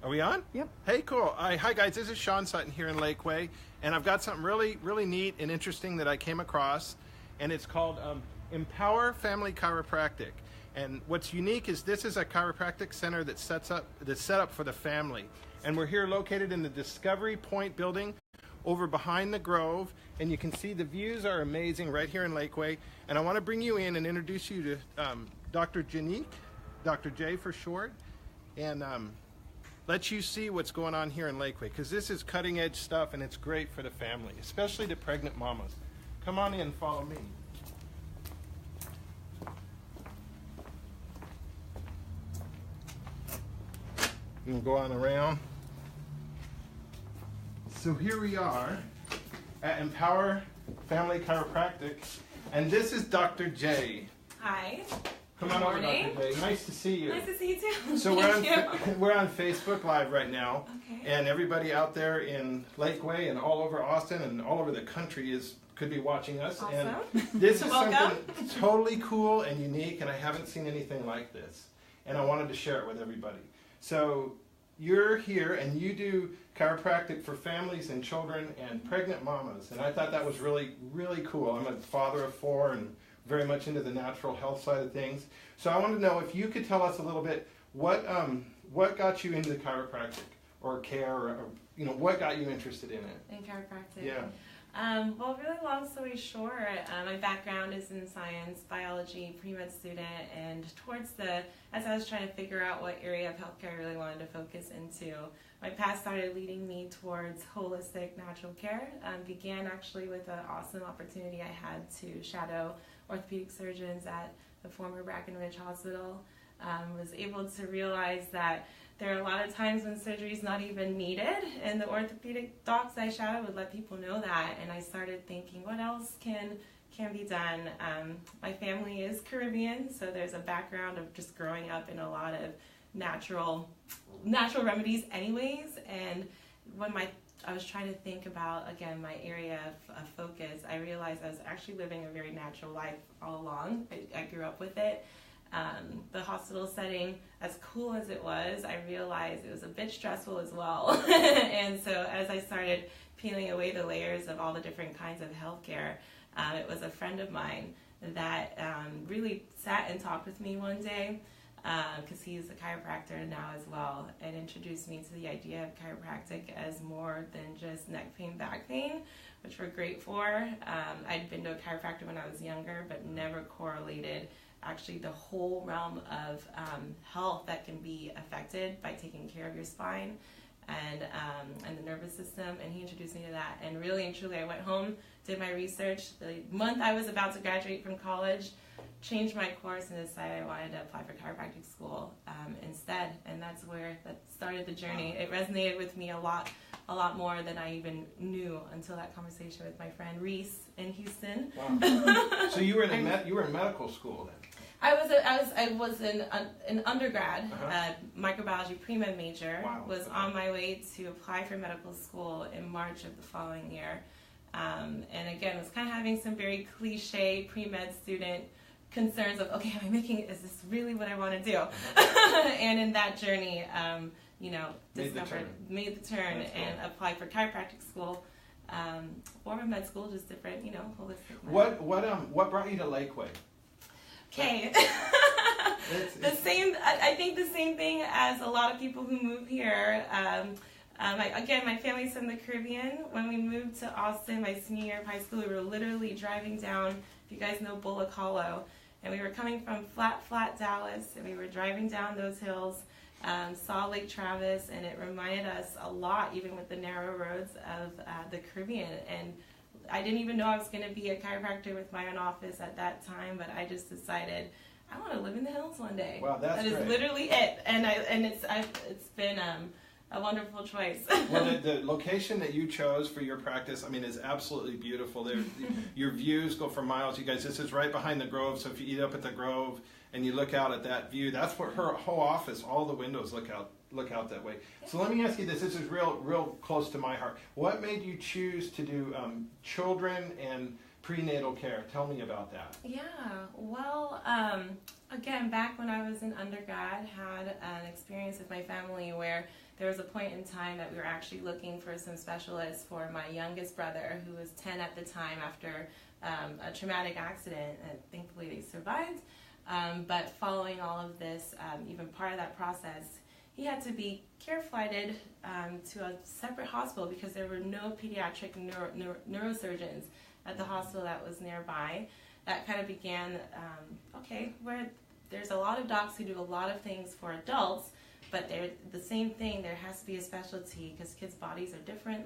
Are we on? Yep. Hey, cool. Hi, guys. This is Sean Sutton here in Lakeway, and I've got something really, really neat and interesting that I came across, and it's called Empower Family Chiropractic. And what's unique is this is a chiropractic center that's set up for the family, and we're here located in the Discovery Point building over behind the Grove, and you can see the views are amazing right here in Lakeway. And I want to bring you in and introduce you to Dr. Janique, Dr. J for short, and let you see what's going on here in Lakeway, because this is cutting edge stuff and it's great for the family, especially the pregnant mamas. Come on in, follow me. You can go on around. So here we are at Empower Family Chiropractic, and this is Dr. J. Hi. Come on over, Dr. J. Nice to see you. Nice to see you too. So we're on Facebook Live right now, okay. And everybody out there in Lakeway and all over Austin and all over the country could be watching us. Awesome. And this is Welcome. something totally cool and unique, and I haven't seen anything like this. And I wanted to share it with everybody. So you're here and you do chiropractic for families and children and pregnant mamas, and I thought that was really, really cool. I'm a father of 4 and very much into the natural health side of things. So I want to know if you could tell us a little bit what got you into the chiropractic or care, or what got you interested in it? In chiropractic. Yeah. Well, really long story short, my background is in science, biology, pre-med student, and as I was trying to figure out what area of healthcare I really wanted to focus into, my path started leading me towards holistic natural care. Began actually with an awesome opportunity I had to shadow orthopedic surgeons at the former Brackenridge Hospital. Was able to realize that there are a lot of times when surgery is not even needed, and the orthopedic docs I shadowed would let people know that, and I started thinking, what else can be done? My family is Caribbean, so there's a background of just growing up in a lot of natural remedies anyways, and when I was trying to think about, again, my area of focus, I realized I was actually living a very natural life all along. I grew up with it. The hospital setting, as cool as it was, I realized it was a bit stressful as well. And so as I started peeling away the layers of all the different kinds of healthcare, it was a friend of mine that really sat and talked with me one day, because he's a chiropractor now as well, and introduced me to the idea of chiropractic as more than just neck pain, back pain, which we're great for. I'd been to a chiropractor when I was younger, but never correlated actually the whole realm of health that can be affected by taking care of your spine and the nervous system, and he introduced me to that. And really and truly, I went home, did my research. The month I was about to graduate from college, changed my course and decided I wanted to apply for chiropractic school instead, and that started the journey. It resonated with me a lot more than I even knew until that conversation with my friend Reese in Houston. Wow. So you were in medical school then? I was an undergrad microbiology pre-med major. Wow. Was on my way to apply for medical school in March of the following year, and again was kind of having some very cliche pre-med student concerns of, okay, is this really what I want to do? And in that journey, made the turn and applied for chiropractic school. Former med school, just different, holistic. What brought you to Lakeway? Okay. I think the same thing as a lot of people who move here. My family's from the Caribbean. When we moved to Austin, my senior year of high school, we were literally driving down, if you guys know Bullock Hollow, and we were coming from flat Dallas, and we were driving down those hills, saw Lake Travis, and it reminded us a lot, even with the narrow roads of the Caribbean. And I didn't even know I was going to be a chiropractor with my own office at that time, but I just decided I want to live in the hills one day. Wow, that is literally it, and it's been a wonderful choice. Well, the location that you chose for your practice, is absolutely beautiful. Your views go for miles. You guys, this is right behind the Grove, so if you eat up at the Grove and you look out at that view, that's where her whole office, all the windows look out that way. So let me ask you this. This is real close to my heart. What made you choose to do children and prenatal care. Tell me about that. Yeah, well, again, back when I was in undergrad, had an experience with my family where there was a point in time that we were actually looking for some specialists for my youngest brother, who was 10 at the time, after a traumatic accident, and thankfully they survived. But following all of this, even part of that process, he had to be care flighted to a separate hospital because there were no pediatric neurosurgeons at the hospital that was nearby. That kind of began, where there's a lot of docs who do a lot of things for adults, but they're the same thing. There has to be a specialty because kids' bodies are different.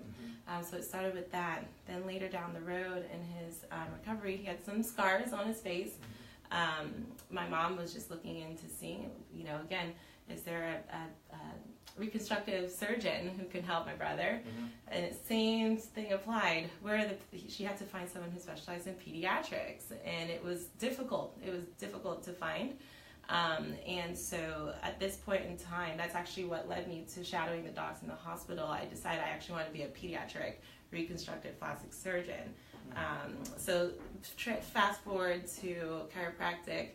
So it started with that. Then later down the road in his recovery, he had some scars on his face. My mom was just looking into seeing, again, is there a reconstructive surgeon who can help my brother? And the same thing applied, where she had to find someone who specialized in pediatrics, and it was difficult. It was difficult to find. And so at this point in time, that's actually what led me to shadowing the docs in the hospital. I decided I actually wanted to be a pediatric reconstructive plastic surgeon. So fast forward to chiropractic.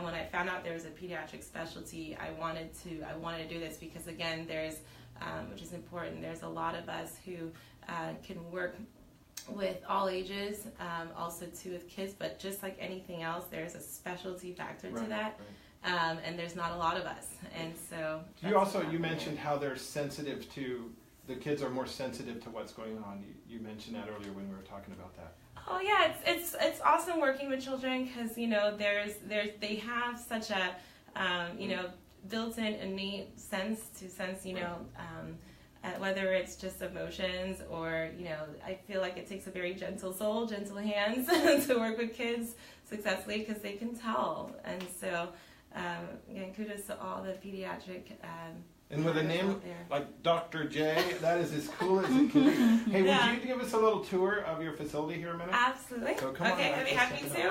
When I found out there was a pediatric specialty, I wanted to do this because, again, there's, which is important, there's a lot of us who can work with all ages, also too with kids, but just like anything else, there's a specialty factor to that. And there's not a lot of us, and so you mentioned how they're sensitive to, the kids are more sensitive to what's going on. You mentioned that earlier when we were talking about that. Oh yeah, it's awesome working with children because they have such a built-in innate sense, whether it's just emotions or I feel like it takes a very gentle soul, gentle hands to work with kids successfully because they can tell. And so again, kudos to all the pediatric. And with a name like Dr. J, that is as cool as it can be. Hey, would you give us a little tour of your facility here a minute? Absolutely. So come on. Okay, I'd be happy to.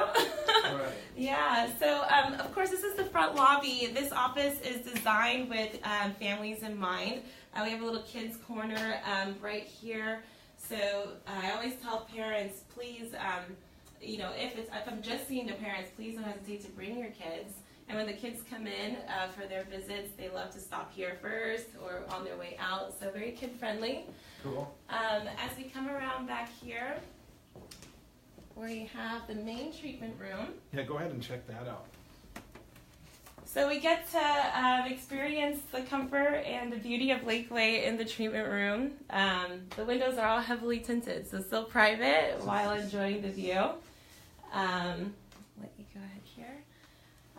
All right. Yeah, so of course this is the front lobby. This office is designed with families in mind. We have a little kids corner right here. So I always tell parents, please, if I'm just seeing the parents, please don't hesitate to bring your kids. And when the kids come in for their visits, they love to stop here first or on their way out. So very kid-friendly. Cool. As we come around back here, we have the main treatment room. Yeah, go ahead and check that out. So we get to experience the comfort and the beauty of Lakeway in the treatment room. The windows are all heavily tinted, so still private while enjoying the view. Let me go ahead here.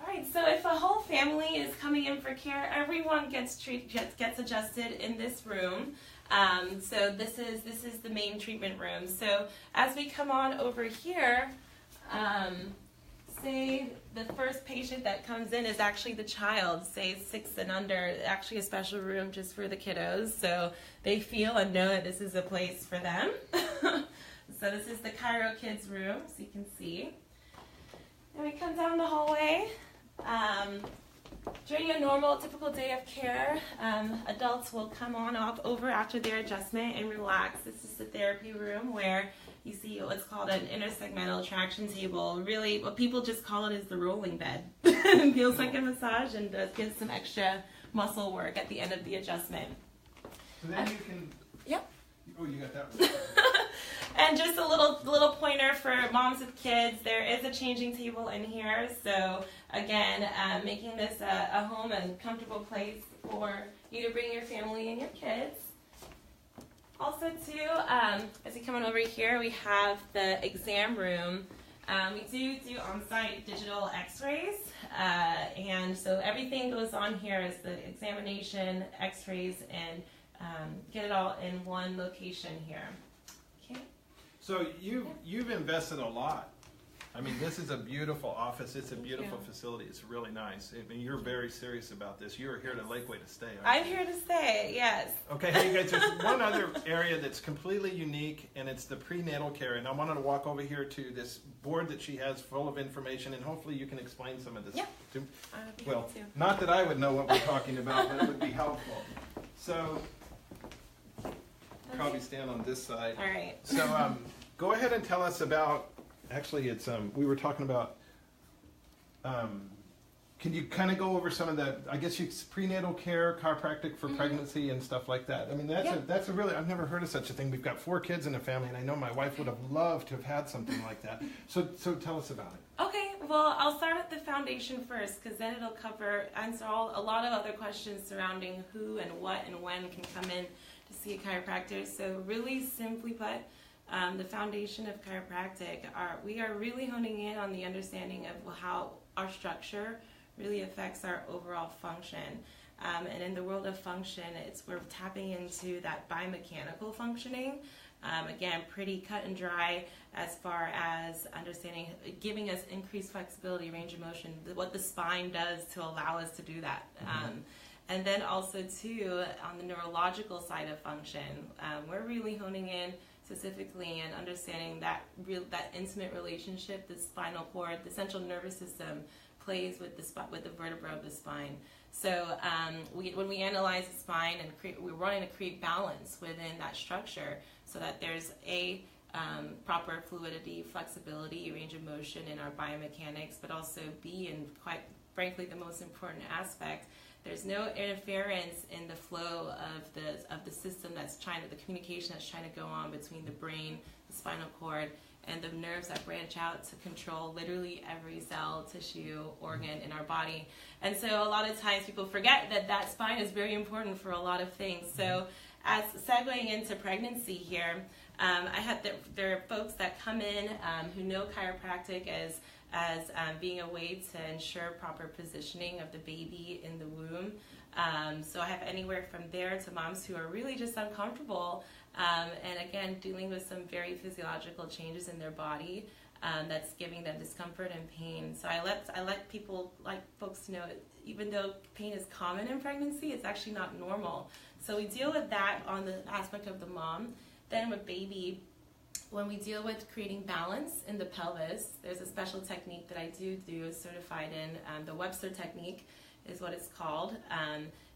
All right, so if a whole family is coming in for care, everyone gets adjusted in this room. So this is the main treatment room. So as we come on over here, say the first patient that comes in is actually the child, say 6 and under, actually a special room just for the kiddos, so they feel and know that this is a place for them. So this is the Chiro Kids room, so you can see. And we come down the hallway. During a normal, typical day of care, adults will come over after their adjustment and relax. This is the therapy room where you see what's called an intersegmental traction table. Really, what people just call it is the rolling bed. It feels like a massage and does give some extra muscle work at the end of the adjustment. So then you can... Yep. Oh, you got that one. And just a little pointer for moms with kids, there is a changing table in here. So again, making this a home and comfortable place for you to bring your family and your kids. Also too, as you come on over here, we have the exam room. We do on-site digital x-rays, and so everything goes on here is the examination, x-rays, and get it all in one location here. Okay. So you've invested a lot. I mean, this is a beautiful office. It's a beautiful facility. It's really nice. I mean, you're very serious about this. You're here to Lakeway to stay, aren't you? I'm here to stay, yes. Okay, hey guys, there's one other area that's completely unique, and it's the prenatal care. And I wanted to walk over here to this board that she has full of information, and hopefully you can explain some of this. Yeah. Well, not that I would know what we're talking about, but it would be helpful. So, probably stand on this side. All right. So, go ahead and tell us about Actually, it's we were talking about. Can you kind of go over some of the, I guess, prenatal care, chiropractic for pregnancy and stuff like that? I mean, that's a really, I've never heard of such a thing. We've got 4 kids in the family, and I know my wife would have loved to have had something like that. So tell us about it. Okay, well, I'll start at the foundation first, because then it'll answer a lot of other questions surrounding who and what and when can come in to see a chiropractor. So really simply put, the foundation of chiropractic, we are really honing in on the understanding of how our structure really affects our overall function. And in the world of function, we're tapping into that biomechanical functioning. Again, pretty cut and dry as far as understanding, giving us increased flexibility, range of motion, what the spine does to allow us to do that. And then also too, on the neurological side of function, we're really honing in specifically and understanding that intimate relationship the spinal cord, the central nervous system plays with the vertebra of the spine. So when we analyze the spine, and we're wanting to create balance within that structure so that there's proper fluidity, flexibility, range of motion in our biomechanics, but also and quite frankly the most important aspect, there's no interference in the flow of the system the communication that's trying to go on between the brain, the spinal cord, and the nerves that branch out to control literally every cell, tissue, organ in our body. And so a lot of times people forget that spine is very important for a lot of things. So as segueing into pregnancy here, there are folks that come in who know chiropractic as being a way to ensure proper positioning of the baby in the womb. So I have anywhere from there to moms who are really just uncomfortable and again dealing with some very physiological changes in their body that's giving them discomfort and pain. So I let folks know, even though pain is common in pregnancy, it's actually not normal. So we deal with that on the aspect of the mom. Then with baby, when we deal with creating balance in the pelvis, there's a special technique that I do certified in. The Webster technique is what it's called.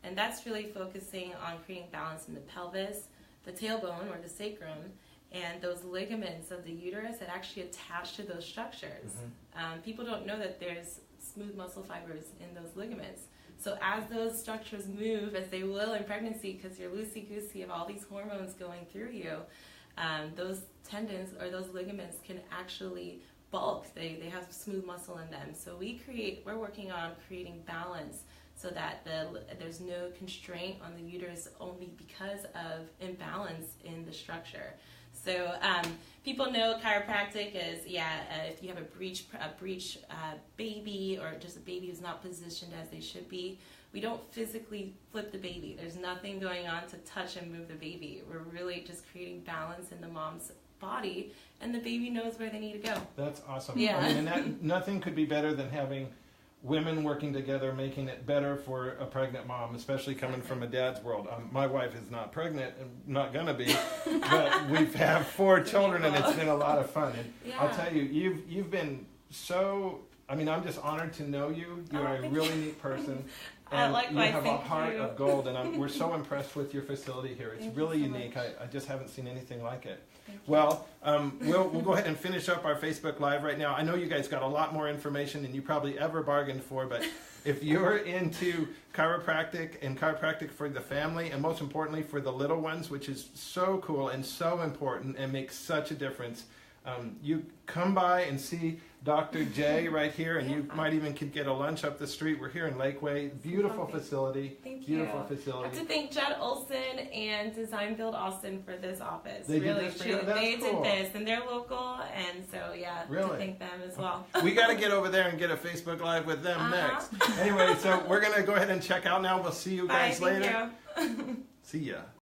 And that's really focusing on creating balance in the pelvis, the tailbone or the sacrum, and those ligaments of the uterus that actually attach to those structures. People don't know that there's smooth muscle fibers in those ligaments. So as those structures move, as they will in pregnancy, because you're loosey-goosey of all these hormones going through you, those tendons or those ligaments can actually bulk. They have smooth muscle in them. So we're working on creating balance so that there's no constraint on the uterus only because of imbalance in the structure. So people know chiropractic is, if you have a breech baby or just a baby who's not positioned as they should be, we don't physically flip the baby. There's nothing going on to touch and move the baby. We're really just creating balance in the mom's body, and the baby knows where they need to go. That's awesome. Yeah. I mean, nothing could be better than having women working together, making it better for a pregnant mom, especially coming from a dad's world. My wife is not pregnant and not gonna be, but we've had 4 children and it's been a lot of fun. And I'll tell you, you've been so. I mean, I'm just honored to know you. You're a really neat person. And likewise, you have a heart of gold, and we're so impressed with your facility here. It's really unique. I just haven't seen anything like it. Well, we'll go ahead and finish up our Facebook Live right now. I know you guys got a lot more information than you probably ever bargained for, but if you're into chiropractic and chiropractic for the family, and most importantly for the little ones, which is so cool and so important and makes such a difference, you come by and see Dr. J right here, and you might even could get a lunch up the street. We're here in Lakeway. Beautiful facility. Thank you. Beautiful facility. I have to thank Judd Olson and Design Build Austin for this office. They really, did this for you? That's they cool. did this, and they're local, and so Really? to thank them as well. We got to get over there and get a Facebook Live with them next. Anyway, so we're going to go ahead and check out now. We'll see you guys later. Thank you. See ya.